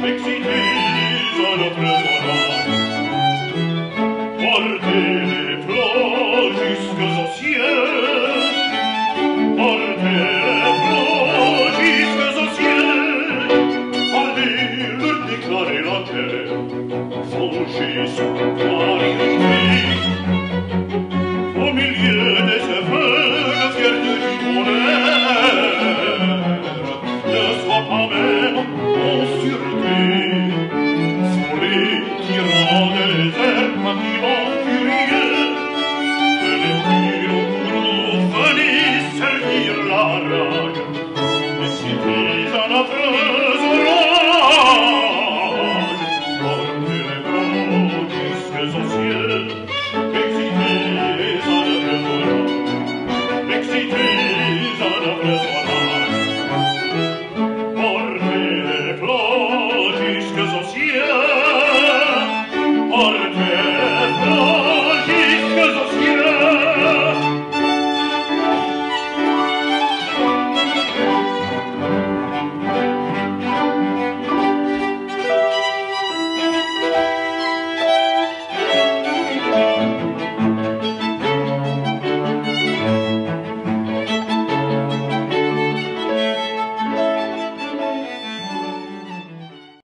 Excités à notre oreille, portez les flots jusqu'aux cieux, portez les flots jusqu'aux cieux, allez leur déclarer la guerre, songez sur Paris, au milieu des feux, le fier de tonnerre, ne soit pas même en sûreté, sous les tyrans des airs papillons furieux, que les pyrocourants venez servir la rage, excités à notre orage.